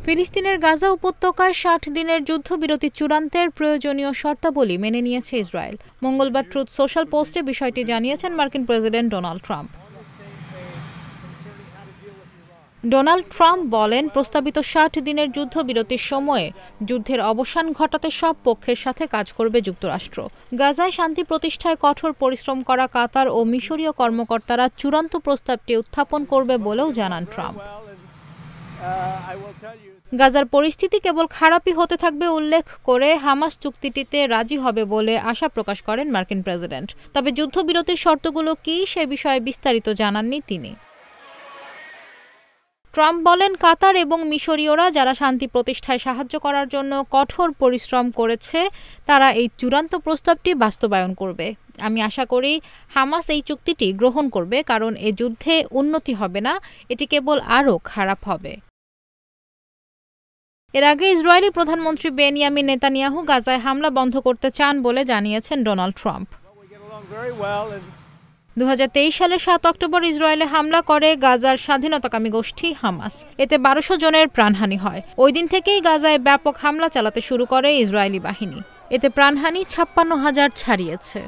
ফিলিস্তিনের গাজা উপত্যকায় ৬০ দিনের যুদ্ধবিরতি চূড়ান্তের প্রয়োজনীয় শর্তাবলী মেনে নিয়েছে ইসরায়েল। মঙ্গলবার ট্রুথ সোশ্যাল পোস্টে বিষয়টি জানিয়েছেন মার্কিন president Donald Trump. Donald Trump বলেন, প্রস্তাবিত ৬০ দিনের যুদ্ধবিরতির সময়ে যুদ্ধের অবসান ঘটাতে সব পক্ষের সাথে কাজ করবে যুক্তরাষ্ট্র। গাজায় শান্তি প্রতিষ্ঠায় কঠোর পরিশ্রম করা কাতার ও মিশরীয় কর্মকর্তারা চূড়ান্ত প্রস্তাবটি উত্থাপন করবে বলেও জানান ট্রাম্প। গাজার পরিস্থিতি কেবল খারাপই হতে থাকবে উল্লেখ করে হামাস চুক্তিটিতে রাজি হবে বলে আশা প্রকাশ করেন মার্কিন প্রেসিডেন্ট। তবে যুদ্ধবিরতির শর্তগুলো কী সে বিষয়ে বিস্তারিত জানাননি তিনি। ট্রাম্প বলেন, কাতার এবং মিশরীয়রা যারা শান্তি প্রতিষ্ঠায় সাহায্য করার জন্য কঠোর পরিশ্রম করেছে তারা এই চূড়ান্ত প্রস্তাবটি বাস্তবায়ন করবে। আমি আশা করি হামাস এই চুক্তিটি গ্রহণ করবে, কারণ এ যুদ্ধে উন্নতি হবে না, এটি কেবল আরও খারাপ হবে। এর আগে ইসরায়েলি প্রধানমন্ত্রী বেনিয়ামিন নেতানিয়াহু গাজায় হামলা বন্ধ করতে চান বলে জানিয়েছেন ডোনাল্ড ট্রাম্প। ২০২৩ সালের ৭ অক্টোবর ইসরায়েলে হামলা করে গাজার স্বাধীনতাকামী গোষ্ঠী হামাস। এতে ১২০০ জনের প্রাণহানি হয়। ওই দিন থেকেই গাজায় ব্যাপক হামলা চালাতে শুরু করে ইসরায়েলি বাহিনী। এতে প্রাণহানি ৫৬,০০০ ছাড়িয়েছে।